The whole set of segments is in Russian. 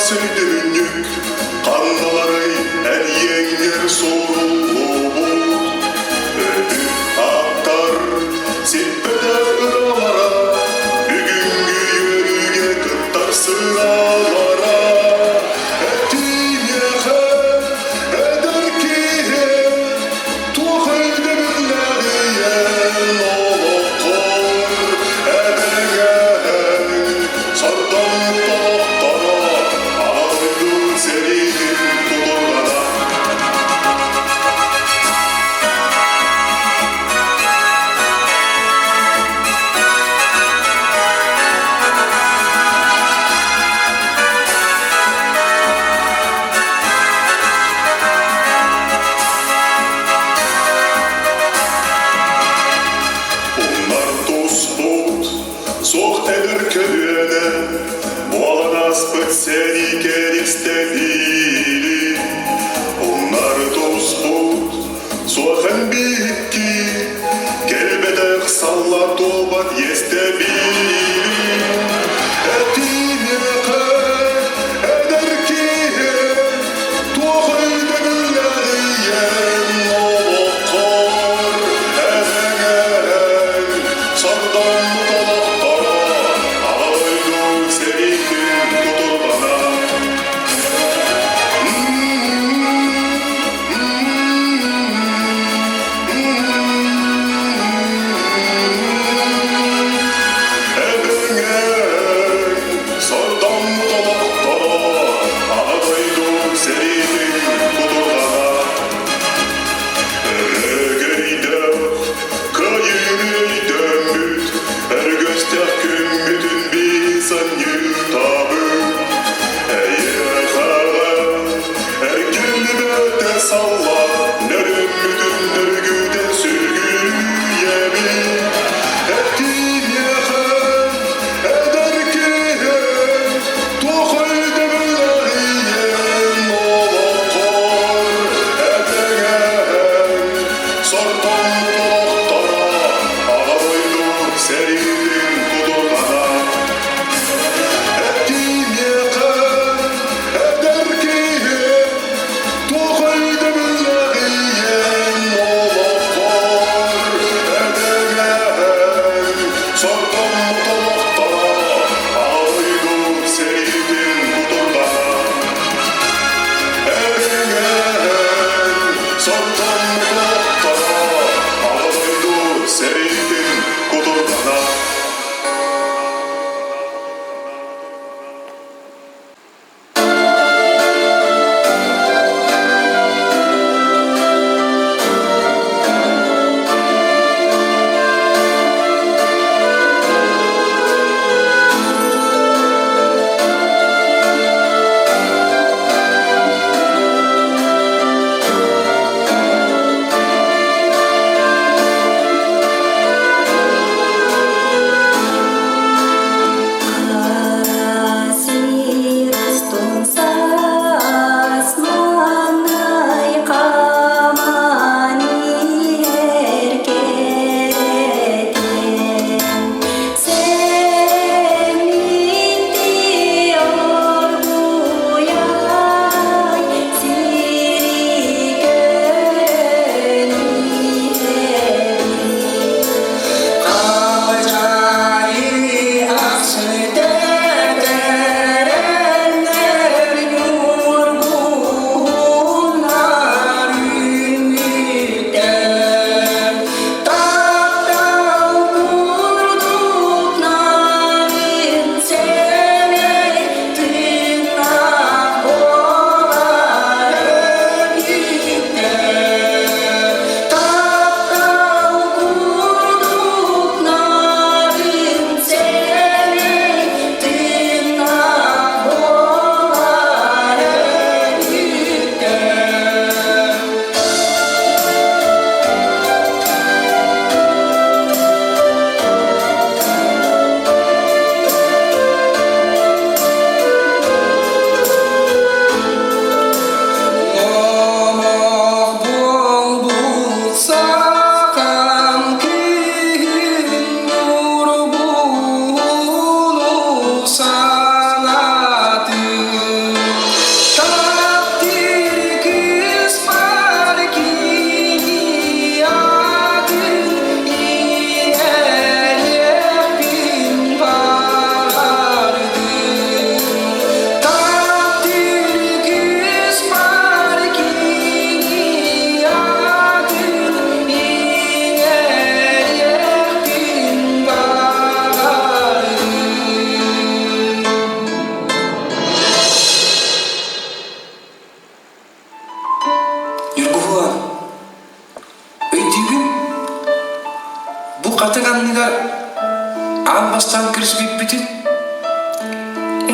сөйдүнүк канналары әйеңдер соолубу өтүп аттар сиппеде ыралара бүгүнгү өрүгө кыттар сыралара этинеха эдеркие тухайдыбыллагыен олоккор эбеңен сардан Сох эдер көлөне, буаланас пытсени керистебили. Унар тус бут, сохен битки, келбедек салла тобат естебили. Этинеке, эдер кие, тухайдыбыллагыен олоккор эбеңен сардан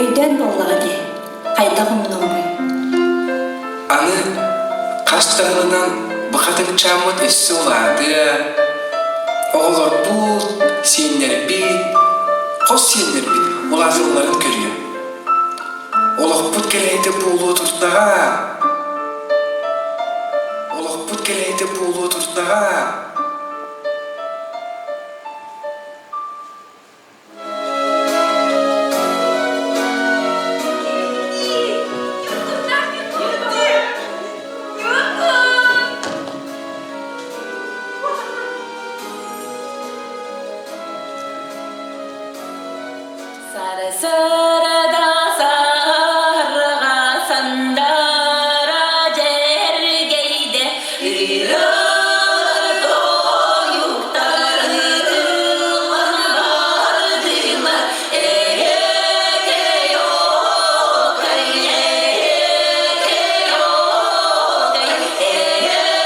өйден боллаға де, қайда құмның бой. Аны қастығынан бұқатын чамыт өссі олады. Оғылар бұл сенлер бит, қос сенлер бит, олазыларын көрген. Олық бұт келейді болу тұртыға. Олық бұт келейді болу тұртыға. Сары-сырыда сарыға сандара жергейде үйрір тойуқтарыдылар бардылар эге-ге-йокай, эге-ге-йокай, эге-ге-йокай,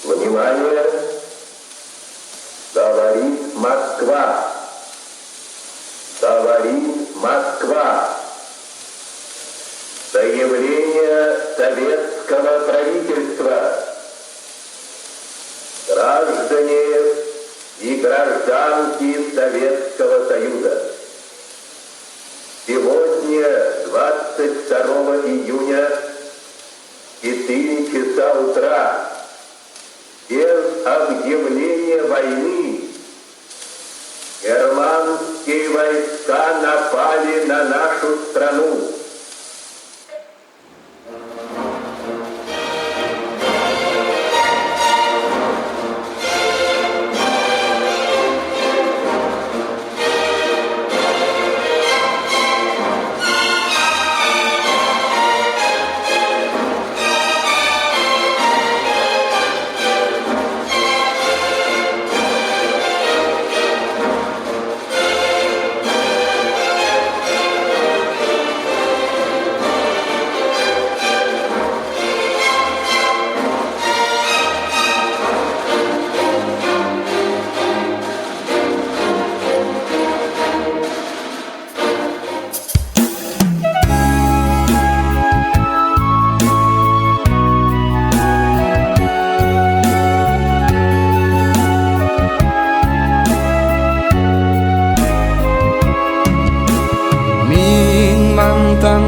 Внимание! Говорит Москва. Говорит Москва. Заявление советского правительства. Граждане и гражданки Советского Союза. Сегодня, 22 июня, 4 часа утра, без объявления войны германские войска напали на нашу страну.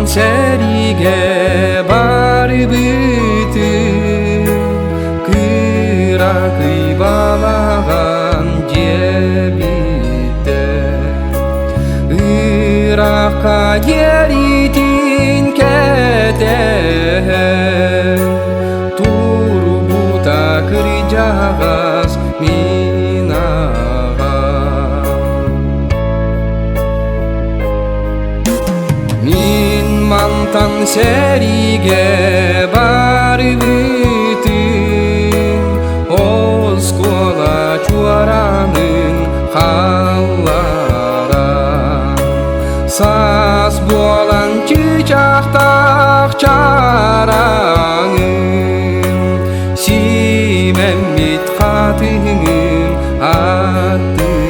Seriге барбытын кыракый балаган жебитте Иракка еритин кете турбута кыржагас Мантан сериге барбытын Оскола чуаранын халларан Сас болан чычактак чараңын Симем бит хатыңын аттына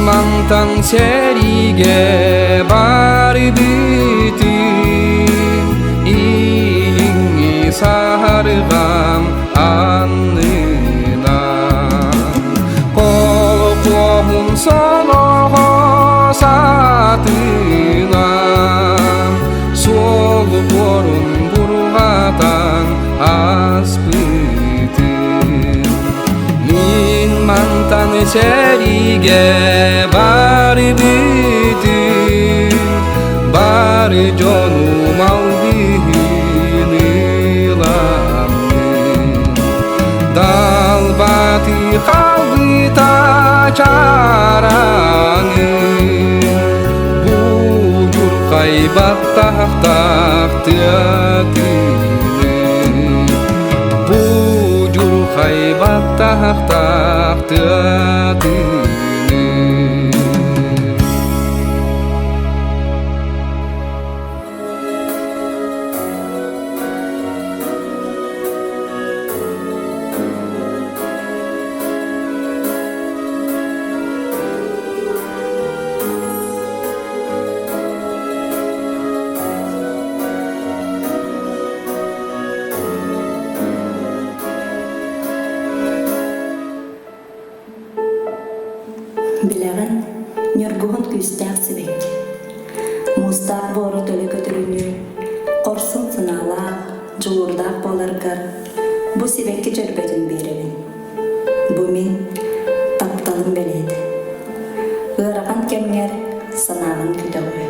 Мантан сериге барбытын илиңи сарыган seriге бар bütün бар jonum aldın ilanın dalbatı kaldı taçaranın bujur kaybat tahtını bujur kaybat tahtını Bileğin nürgühün küstək sibek. Mustaq boru tölü götürünü, qorsun sınala, juğurdaq bolargar. Bu sibekki jörbetin beribin. Bu min taptalım beledi. Iğraqan kemger sanağın kütəğü.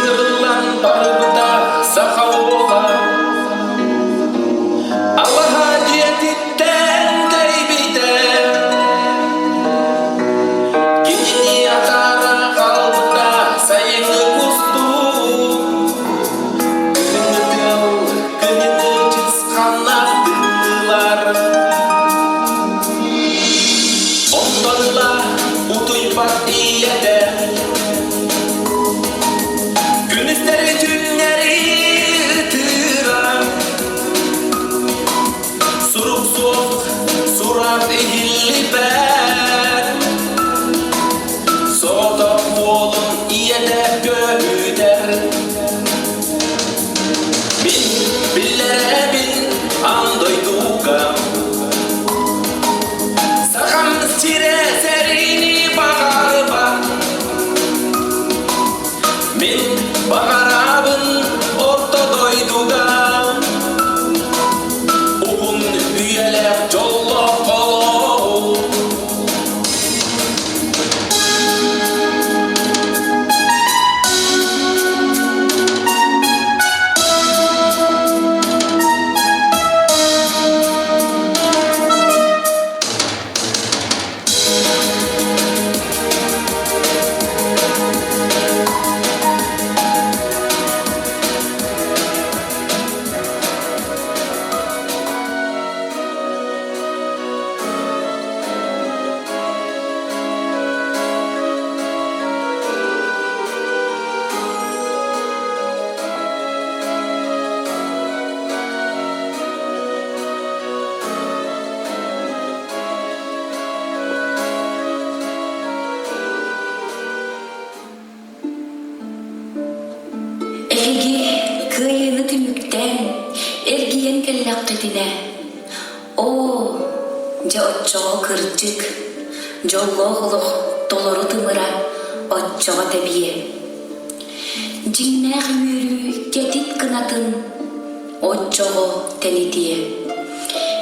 Ырылан барбыда сахауға Аллаха жетиттен тайбитен Кенени атара қалбыда сайыңы кусту Күніңі жысқанақтылар Ондонла утуйпат иеден Günüzleri tünleri tıran Surup soğuk surat ehilli ben Soğuda oğlum iyede göğüder Bin billere bin andoydugam Sakam sire serini bakarba Min bakarabın orta doyduga Uğun üyeler jollo kolo Elgi kıyını tümükten ergiyen kellaqitine. O ja otçoğu kırcık, jolloğuluq doloru tımıra otçoğu tebiye. Jinnaq yürü ketit kınatın otçoğu tenitiye.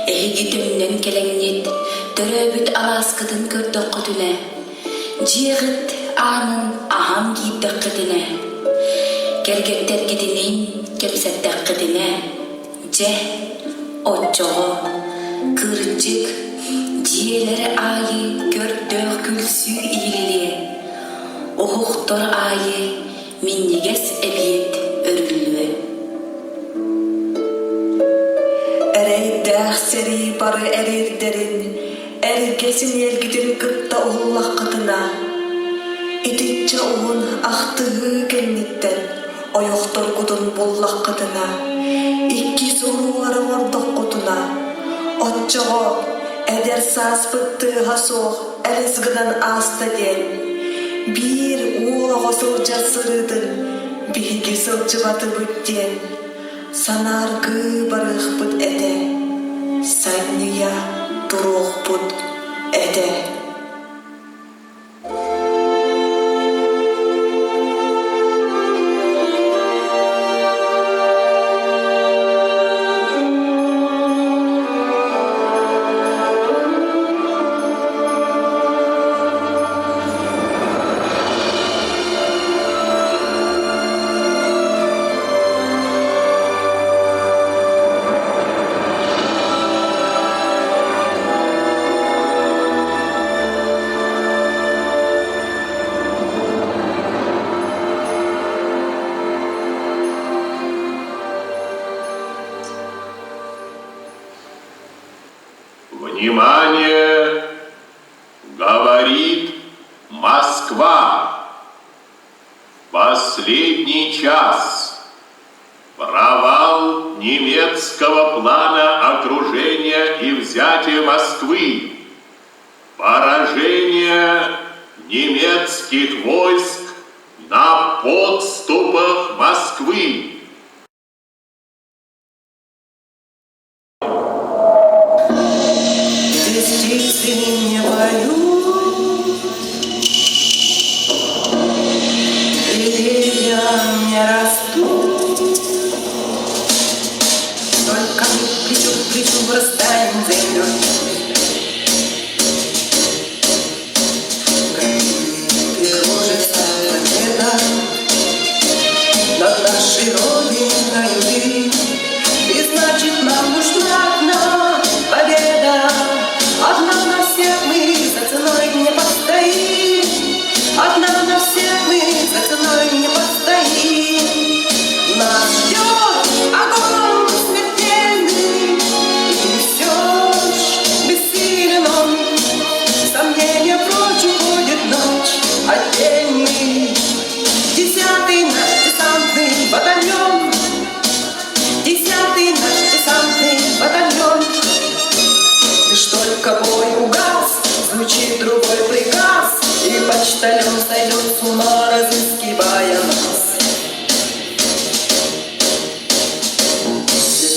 Elgi tümnen kelengnet töröbüt alaskıdın kördöqqütüne. Jiğit anın aham giyipdöqqütüne. Gergekter gidinin kemsettek gidine je otçoğu kırcık jiyeleri ayı gördöğ külsü iyililiğe oğuktor ayı minniges ebiyet örülüğe Ereydağ seri barı erirderin ergesin elgidin kıtta ullaq qıtına İtitçe oğun ahtığı gennitten Oyoktor kudun bullaq qıtına İkki soruları ordoq qutuna Otçoğu eder sas bıttığı soğuk Elizgıdan asta den бир уулого сылжа сырыдын биһиги сылжыбатыбыт диэн санааргы барыахпыт эте, санныя туруохпут эте. Внимание! Говорит Москва. Последний час. Провал немецкого плана окружения и взятия Москвы. Поражение немецких войск на подступах Москвы. Птицы не поют, деревья не растут, только мы плечо к плечу вырастаем землей. И кружится планета над нашей родиной, и значит нам нужна одна победа. Одна на всех мы за ценой не постоим. Одна на всех мы за ценой не постоим. Нас ждет огонь смертельный, и все ж бессилен он. Сомнения прочь, уходит ночь отдельный. 10-й наш десантный батальон. 10-й наш десантный батальон. Лишь только бой угас, звучит другой приказ, и почтальон сойдет с ума, разыскивая нас.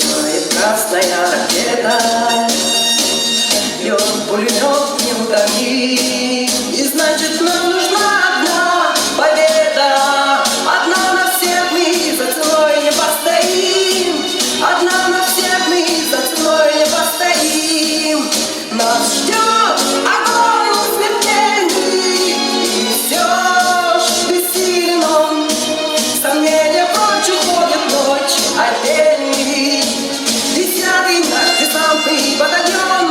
Летает красная ракета, бьет пулемет неутомим, и значит нам нужна одна победа. Одна на всех мы за ценой не постоим. Одна на всех мы за ценой не постоим. Нас ждет огонь смертельный, и все ж бессилен он. Сомнения прочь, уходит ночь отдельный. 10-й наш десантный батальон.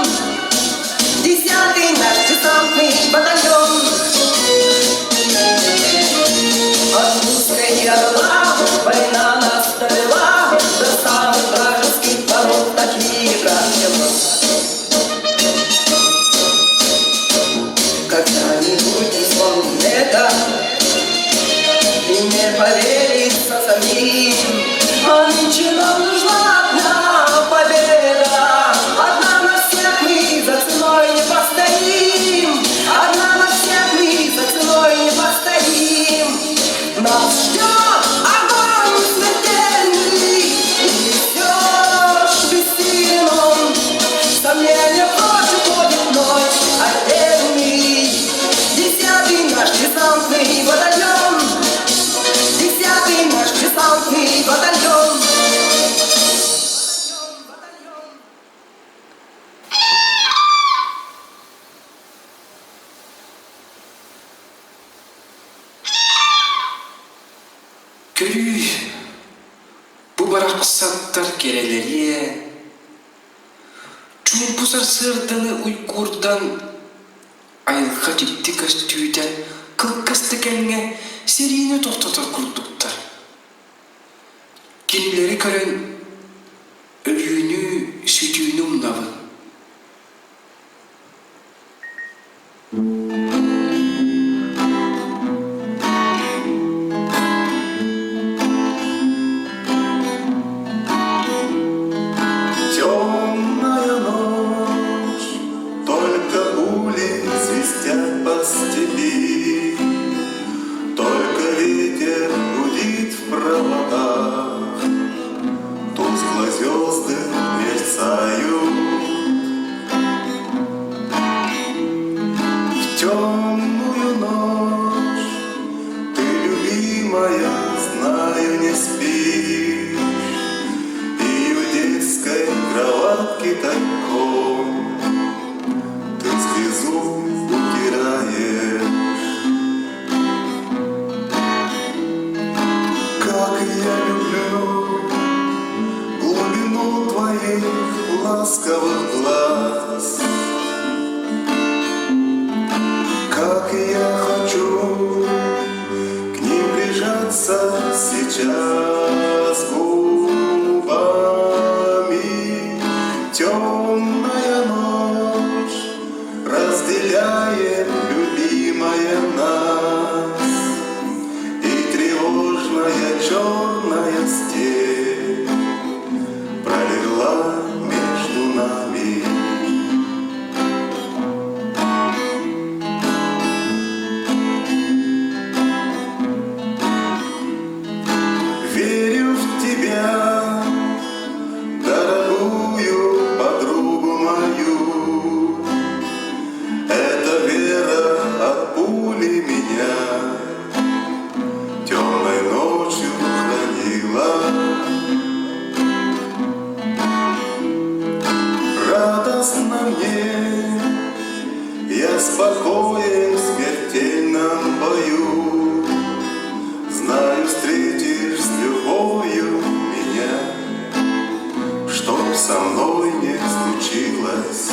10-й наш десантный батальон. От русской не была, война нас довела до самых вражеских ворот, такие граждан. Когда-нибудь не вспомним это, и не поверится самим. А нынче нам нужна одна победа. Одна на всех мы за ценой не постоим. Одна на всех мы за ценой не постоим. Нас ждет огонь смертельный, и все ж бессилен он. Сомнения прочь, уходит ночь отдельный. 10-й наш десантный батальон. 10-й наш десантный батальон. Көрүй, bu барақсаттар керелерие, чумпусар сырданы уйгурдан айылға жетті кастүйден кылкасты кәңе серийні тоқтатар күрдіктар. Келілері көрін өлүйіні сөйтүйіні ұмнавын. Темная ночь, только пули свистят по степи. темную ночь, ты, любимая, знаю, не спишь, и в детской кроватке тайком ты слезу утираешь. Как я люблю глубину твоих ласковых глаз, как я хочу к ним прижаться сейчас губами. Темная ночь разделяет, любимая, нас, и тревожная черная степь пролегла между нами. Верю в тебя, дорогую подругу мою. Эта вера от пули меня темной ночью хранила. Радостно мне, я спокоен в смертельном бою. Знаю, встретишь с любовью меня, чтоб со мной не случилось.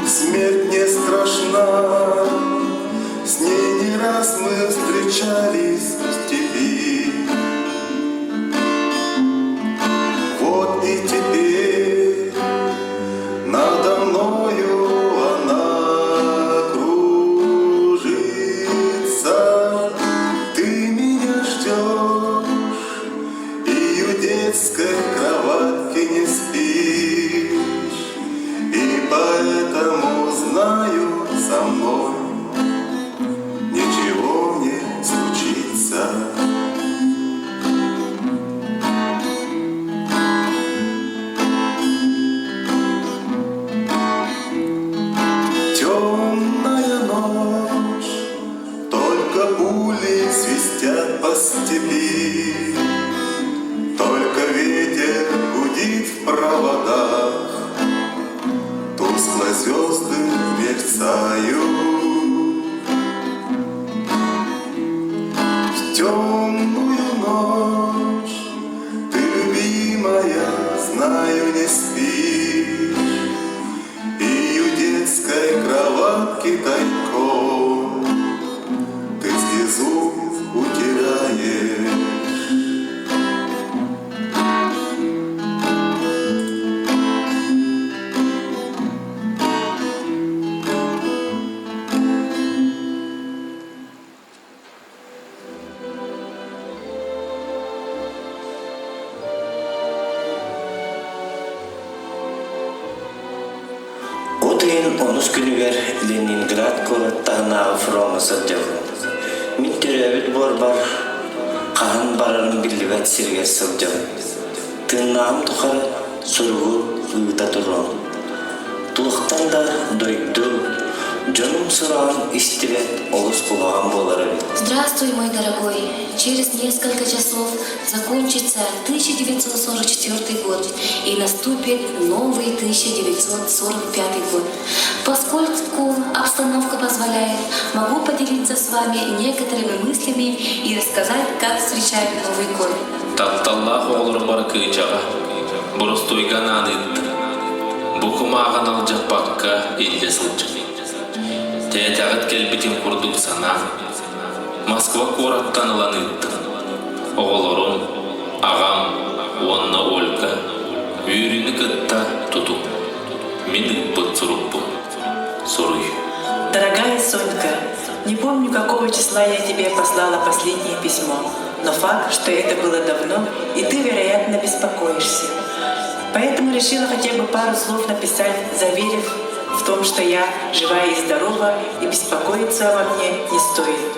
Смерть не страшна, с ней не раз мы встречались в степи. Вот и теперь надо мною она кружится. Ты меня ждешь, и у детской кроватки не спишь, и поэтому знаю, со мной ничего не случится. Темная ночь, только пули свистят по степи, только ветер гудит в проводах, тускло звезды мерцают. В темную ночь ты, любимая, знаю, не спишь, и у детской кроватки тайком ты слезу утираешь. Утыын 10 күнүгер Ленинград кураттагына фронга сылжагы. Мин төрөбүт борбар, кахан барарын билбет сирге сылжагы. Тынаам тухары сургу ыыта турон. Тулуктан да дойду, жонум суран истибет олус кубаган болары. Здравствуй, мой дорогой. Через несколько часов закончится 1944 год и наступит новый 1945 год. Поскольку обстановка позволяет, могу поделиться с вами некоторыми мыслями и рассказать, как встречаем Новый год. Тапталлах олар бар кыйчага, бурустуйган аныт, бухумаган алжаппакка илде сылчы. Театагат келбитин курдук сана, Москва кураттан ланыт, оголорум, агам, онна олька, үйрүнү кытта тутуп, миник быт суруппу, суруй. Дорогая Сонька, не помню, какого числа я тебе послала последнее письмо, но факт, что это было давно, и ты, вероятно, беспокоишься. Поэтому решила хотя бы пару слов написать, заверив в том, что я жива и здорова, и беспокоиться обо мне не стоит.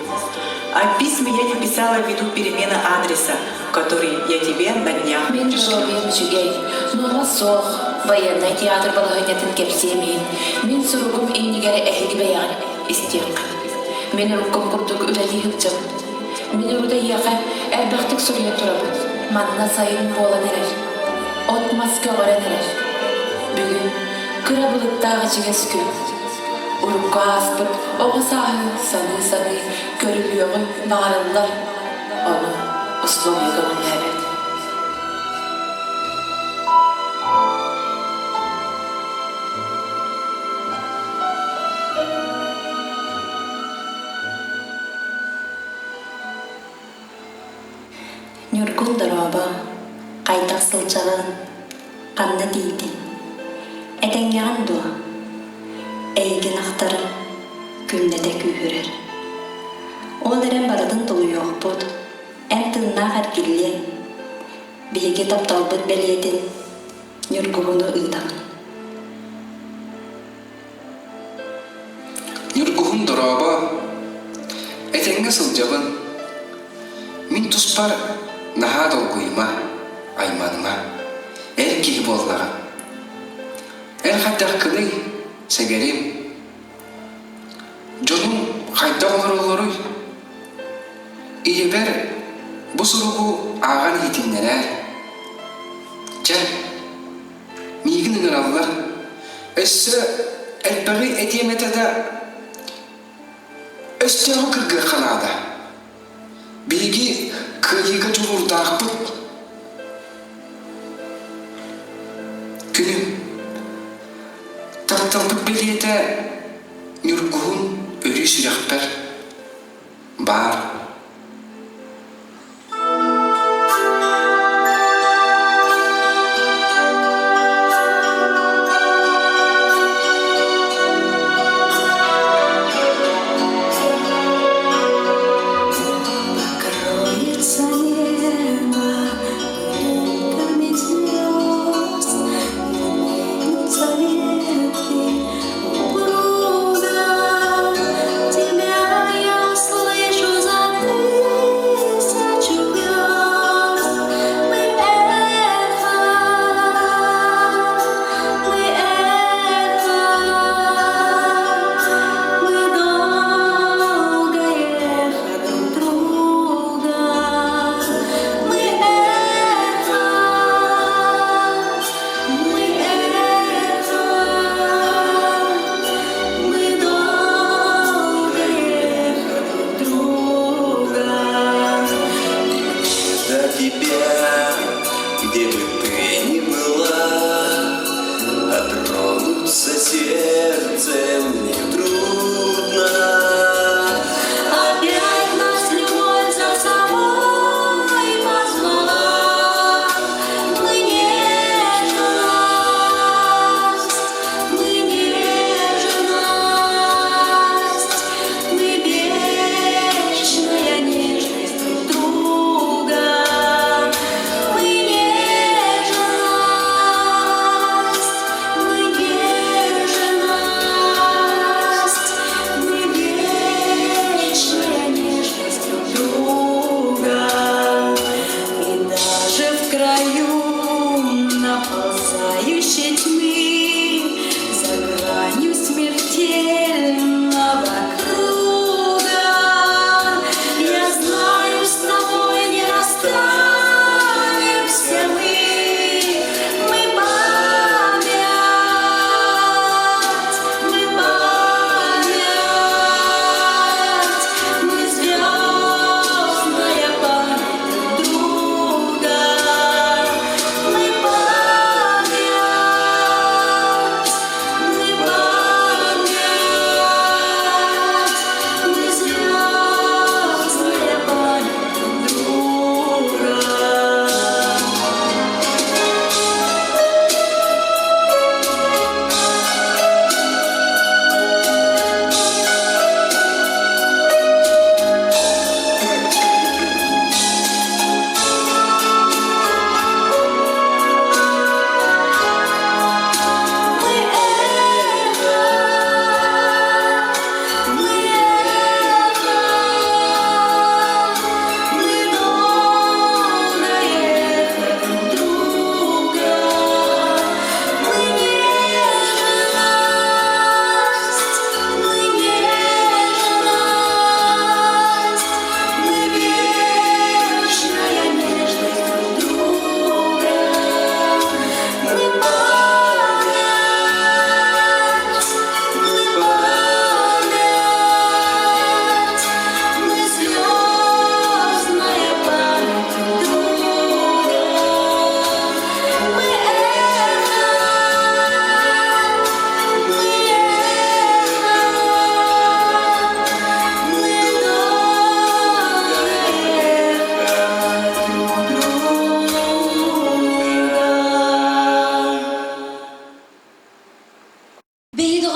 А письма я не писала ввиду перемены адреса, который я тебе на днях Мен пришлю. жолбем жүгей, нума соқ, военный театр балығынетін кепсемейін. Мен сұруғым иннигері әхеді баяғын істеқ. Мен ұрыққым күрдік үләлі ғыпчым. Мен ұруда яға әрбәқтік сүрге тұрабын. Манна сайын болан әрер. Отмас көғырен әрер. Бүгін күрі бұлыттағы жігес күн. Ұрыққа аспыт, оғы сағы, саны, көріліоғы нағарылдар. Оны ұслығы ғымын әрет. Нюргун дороба, қайтақ сылчағын, қанны дейді. Әтәңгеған дуа, әйген ақтарын күннеде күйірер. Ол әрен барадың тұлы жоқ бұд, ән тыңнақ әркелен, бейге тапталбыт бәлетін, Нюргуны ұйтағын. Нюргун дороба, әтәңге сылчағын, min tuspar naha dolguyma, aymanıma, erkeği bollağa. Hatta kılay, segerim. Jonum kayda olur. İyi ber, bu sorugu ağan yitinler. Can, migin ıgırallar. Össe, elbagi ediyemete de, östeği kırgı kalada. Bilgi kıyıga çulur dağıpıp. Günüm, tartaldık beliyete Nurguhun ölü sürekber bar. Тебя я слышу за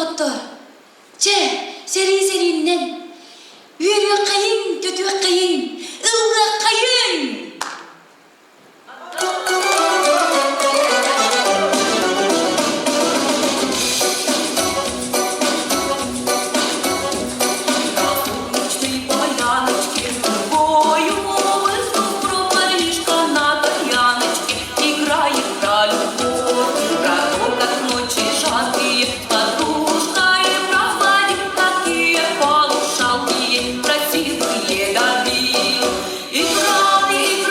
тоғыттор. Че, сери-сериннен. Үрі қайын, төті қайын, ылғы қайын. Красивые годы, и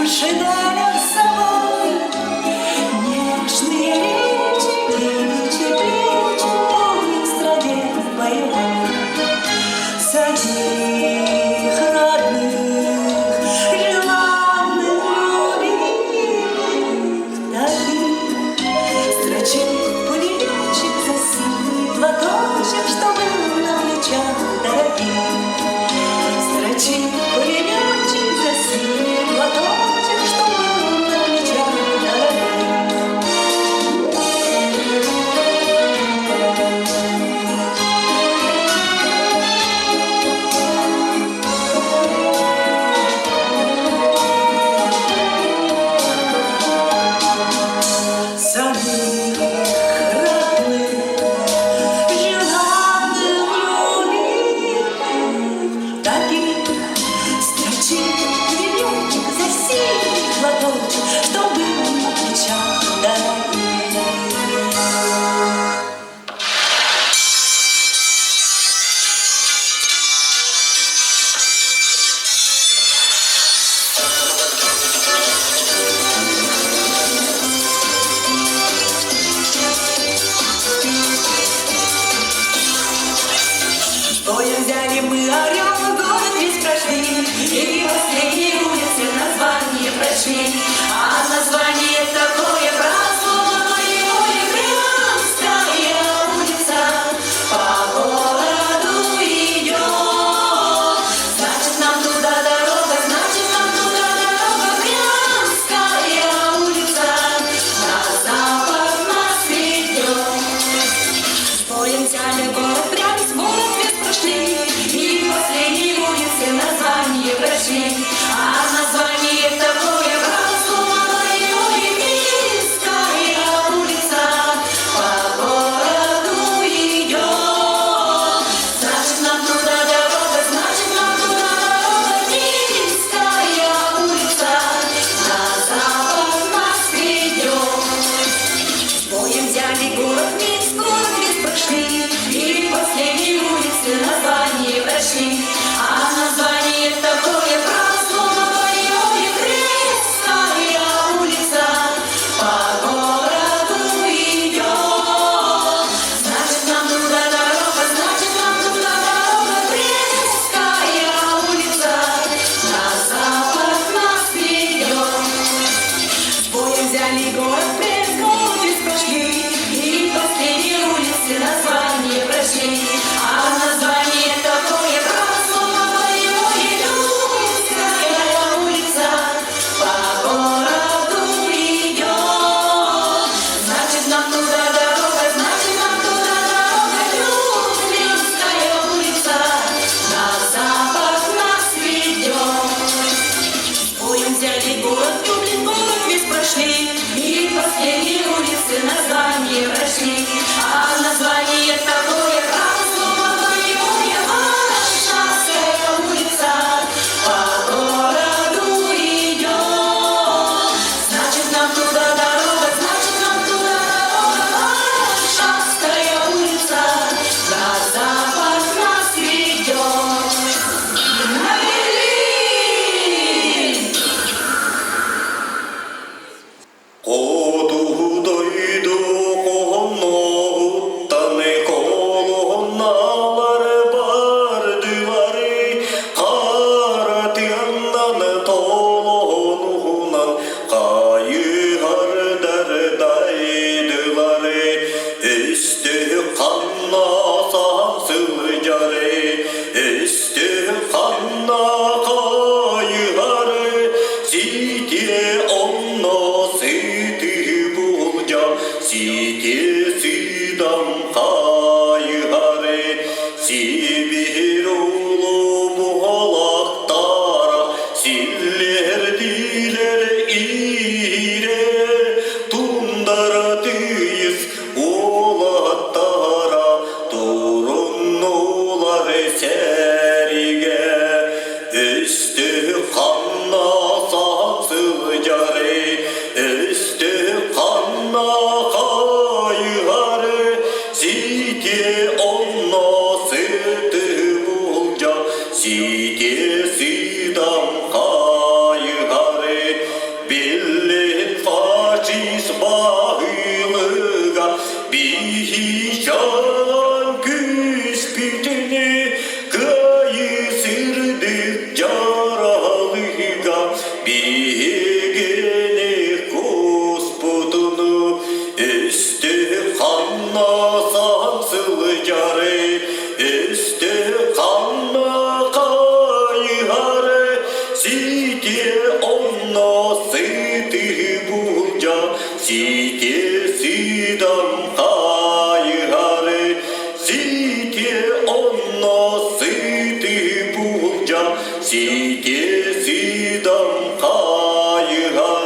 больше дарят с собой. Нежные речи, девичьи плечи, помнит стране боевой. Садих родных, желанных, любимых, таких строчил пулеметчик за синий платочек, что был на плечах дорогих. Строчил пулеметчик за синий платочек, что был на плечах дорогих. Самих родных, желанных, любимых, таких строчил пулеметчик за синий платочек, что был на плечах дорогих. Боем взяли мы орел, город весь прошли, и последние улицы название прошли. А название такое простое, ой, Крымская улица по городу идет. Значит, нам туда дорога, значит, нам туда дорога. Крымская улица на запад нас ведет. С боем взяли город прям, с город весь прошли, и последние улицы название прошли. А название такое простое, ой, Крымская улица по городу идет. Значит, нам туда дорога, значит, нам туда дорога. Крымская улица на запад нас ведет. С боем взяли город весь прошли, и последние улицы название прошли. А название такое простое, ой, Крымская улица по городу идет. Значит, нам туда дорога, значит, нам туда дорога. Крымская улица на запад нас ведет. С боем взяли город весь прошли, и последние улицы название прошли. А название такое простое, ой, Крымская улица по городу идет. Значит, нам туда дорога, значит, нам туда дорога. Крымская улица на запад нас ведет. С боем взяли город весь прошли, и последние улицы название прошли. А название такое простое, ой, Варшавская улица по городу идет. Значит, нам туда дорога, значит, нам туда дорога. Варшавская улица на запад нас ведет. На Берлин! Одудойду конноуттаны колонналар бардылары, каратыяннан толонунан кайыгардарыдайлары, өстү канна саңсылжары, өстү канна кайыгары, сите онно сыты булжа, сите сыдам кайыгары, сибир улу булактара, силлер дилер ире, тундара тыйыз улаттара, туруннулар сериге, өстү канна саңсылжары, өстү канна кайыгары, сите онно сыты булжа, сите сыдам кайыгары, Бігіні Господуну, істи ханна сансыл жары, істи ханна кайгары, сите онно сыты булжа, сите сидам кайгары, сите онно сыты булжа, сите сидам кайгары.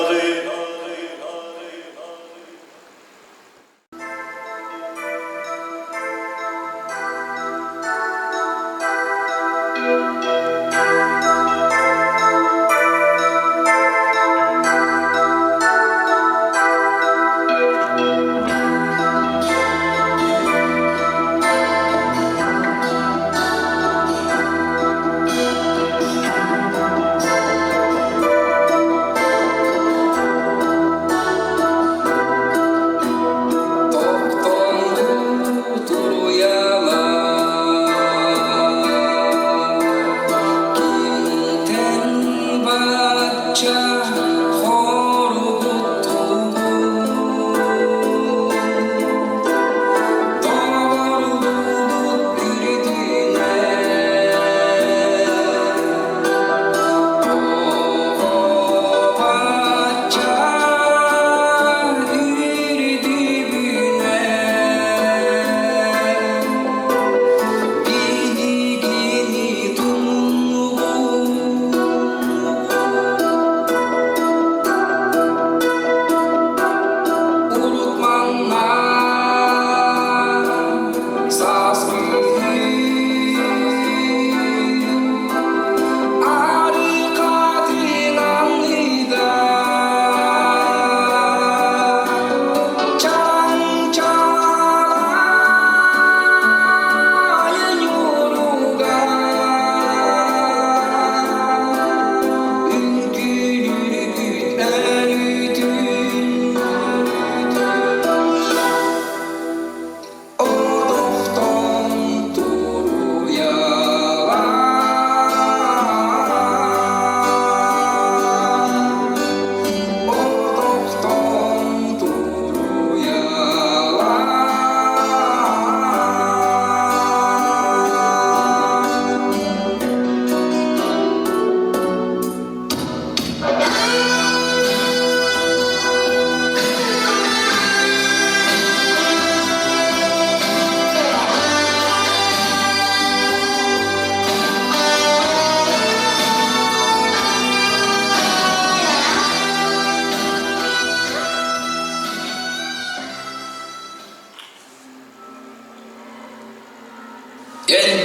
En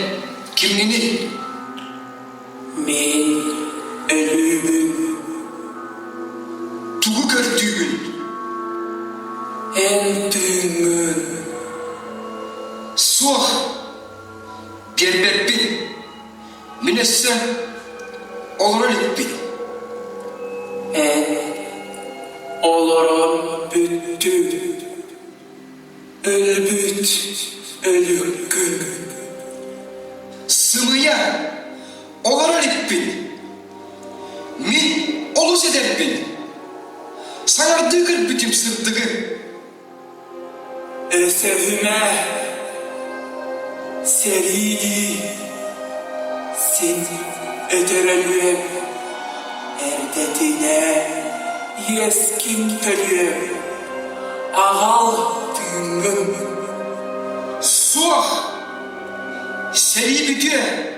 kimliğini Мен ölümüm. tuğu gördüğün En büyüğüm. suah berberbin minesse olarak En olurum büttü. Ölbüt ölükün. sımıya olarak min oluz ederbin sanardığı bütün sırdığı Ösevüme seriydi. Sen öterelüyem. Erdetine yeskin tölüyem. Ağal düğümüm. suah seri bütüye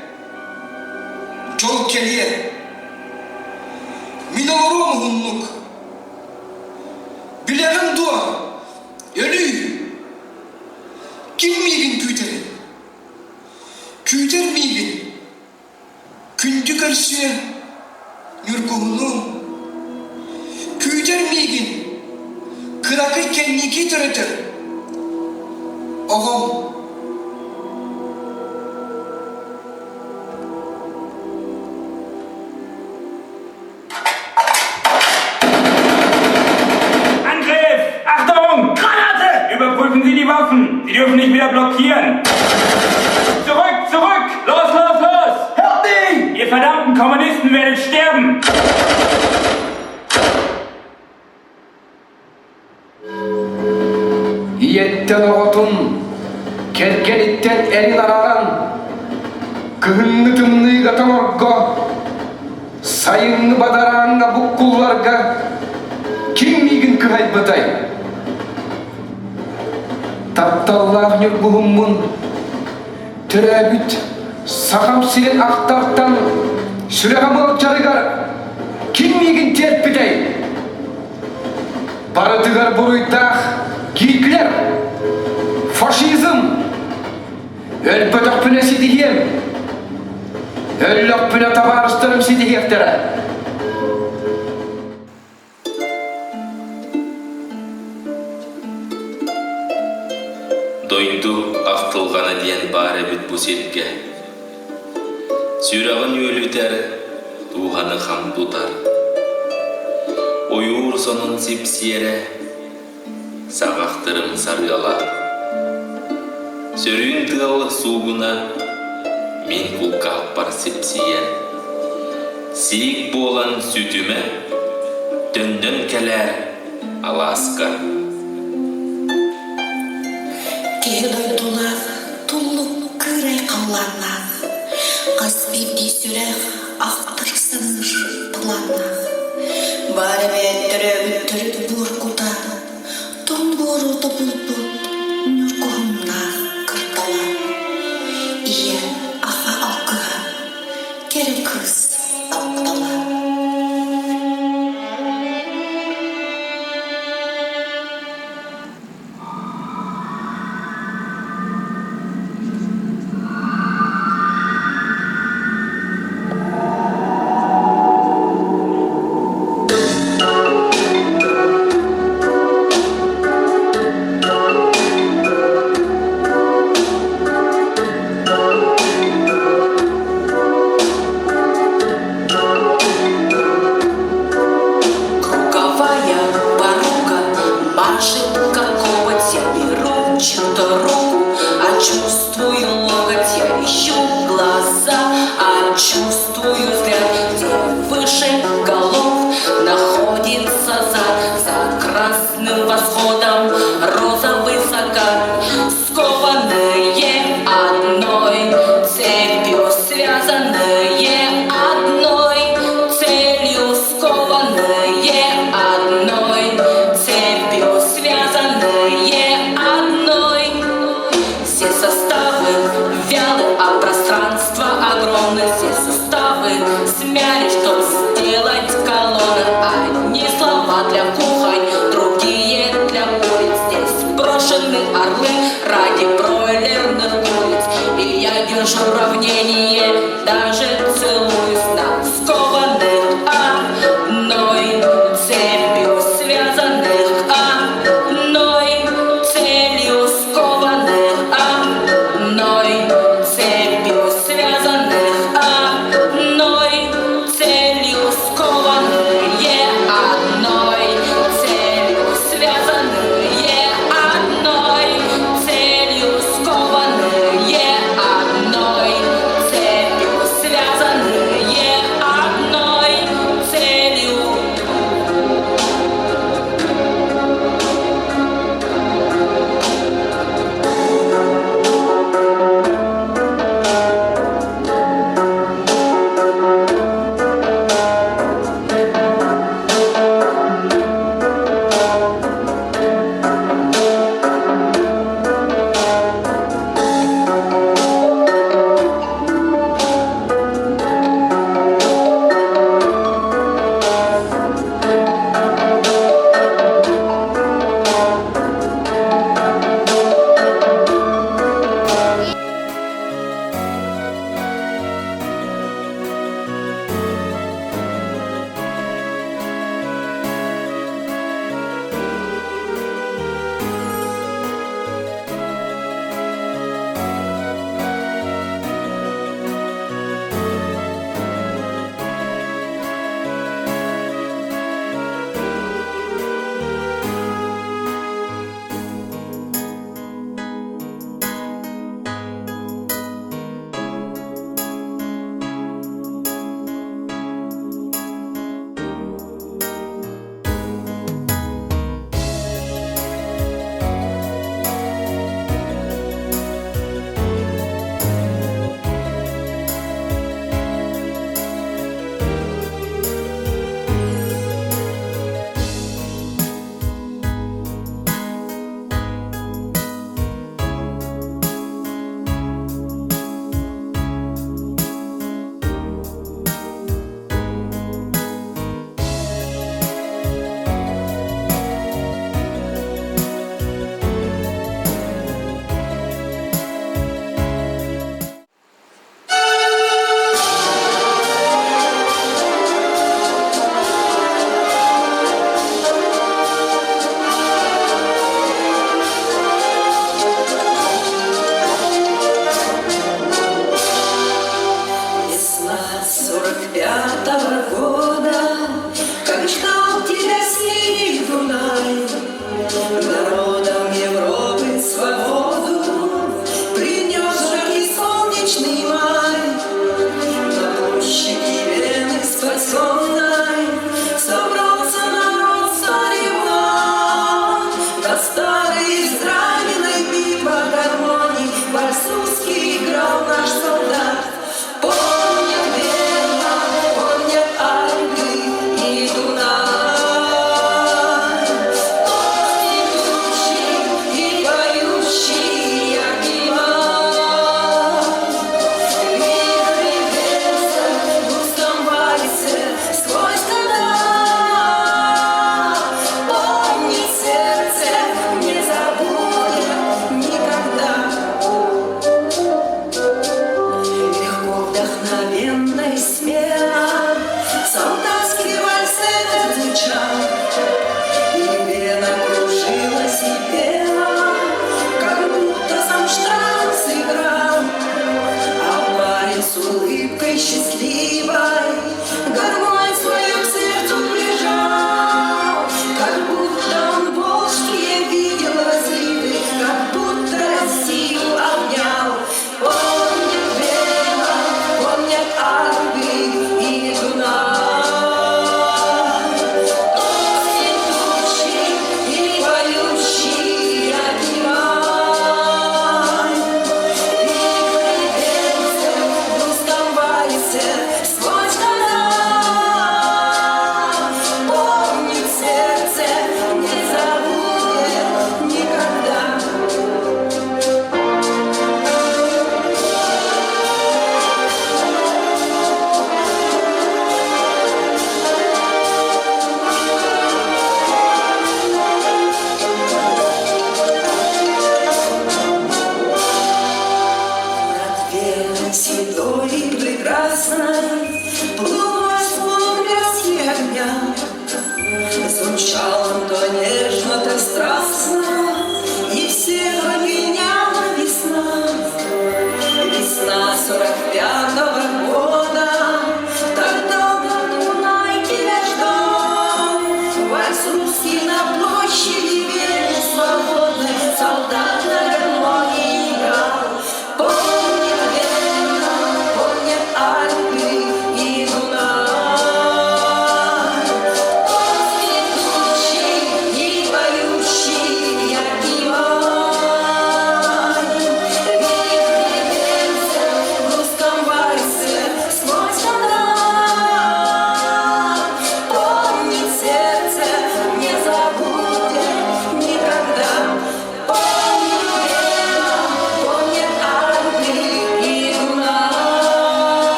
çol keliye min olurum hunluk bileğim dua ölü kim miyim küteri küter miyim kündü karşıya yurkuhunu küter miyim kırakı kendiki törütür oğum Überprüfen Sie die Waffen! Sie dürfen nicht wieder blockieren! Zurück, zurück! Los, los, los! Hört ihn! Ihr verdammten Kommunisten werdet sterben! Келкелиттен эрин араран, кыһынны тымныйга тоңорго, сайыңны бадараңга буккулларга, ким мигин кыһайбытай? Тапталлах нюргуһуммун, төрәбүт, сахам сирен ақтартан, сүрәғамылық жарыгар, ким мигин терпитей? Барытыгар буруйтах, гитлер, фашизм, өлпөтөк пүнө сидихем, өллөк пүнө табарыстырым сидихектері. Дойду ақтылғаны ден бары бүт бұ сетке. Сүрағын өлітер, туғаны хам тұтар. Ойуыр сонын сепсиері, сағақтырым сарғала. Сөрін тығалы суғына, мен құлқақ бар сепсиер. Сиік болан сүтіме, түндін кәләр Аласка. Кедой тулах, туллук кырай қамланах, қаспивди сүрәх, ақтырсыныш планах. Бары бәттірі үттірі бұрқута, тон боруты бұлбұт, нүркуғымнах кыртала. Ие аға алқыға, керек қыз таптала. Уравнение, даже целуюсь на скованных одной цепью связанных одной целью скованных одной цепью связанных одной целью скованные одной целью связанные одной целью ночам, и вена кружилась и пела, как будто сам Штраус играл, а парень с улыбкой счастливой гармонь свою к сердцу прижал, как будто он волжские видел разливы, как будто Россию обнял. Помнят Вена, помнят Альпы и Дунай.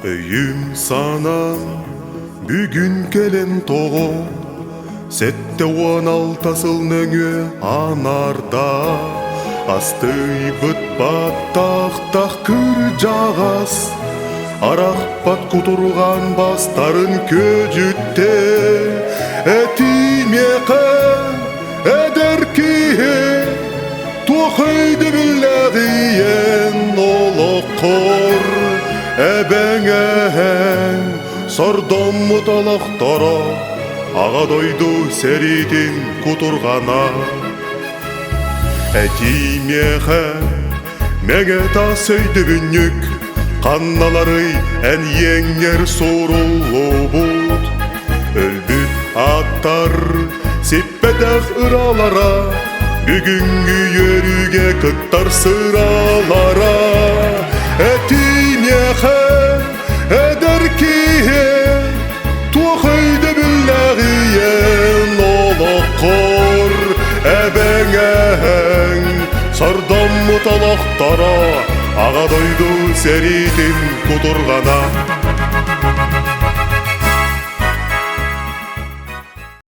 Өйім санам бүгін келен тоғы, сәтте 16 нөңе анарда, асты бұт баттақ күр жағас, арақ бат құтырған бастарын көжітте, әтімеқі әдір кейе, туқайды біләғиен олы қор, әбәңәң сордом мұталақтара, ағадойду сәретін құтырғана. Әтімеқі мәңе тасөйді бүнік, қанналары ән еңер сорулы бұд. Өлбіт аттар сеппәдәқ ұралара, бүгінгі өріге күттар сыралара. Әтімеқі әдір кейе, туқайды біләғиен олы қор, әбәңәң сардам мұталақтара, ағадойду сәретін құтырғана.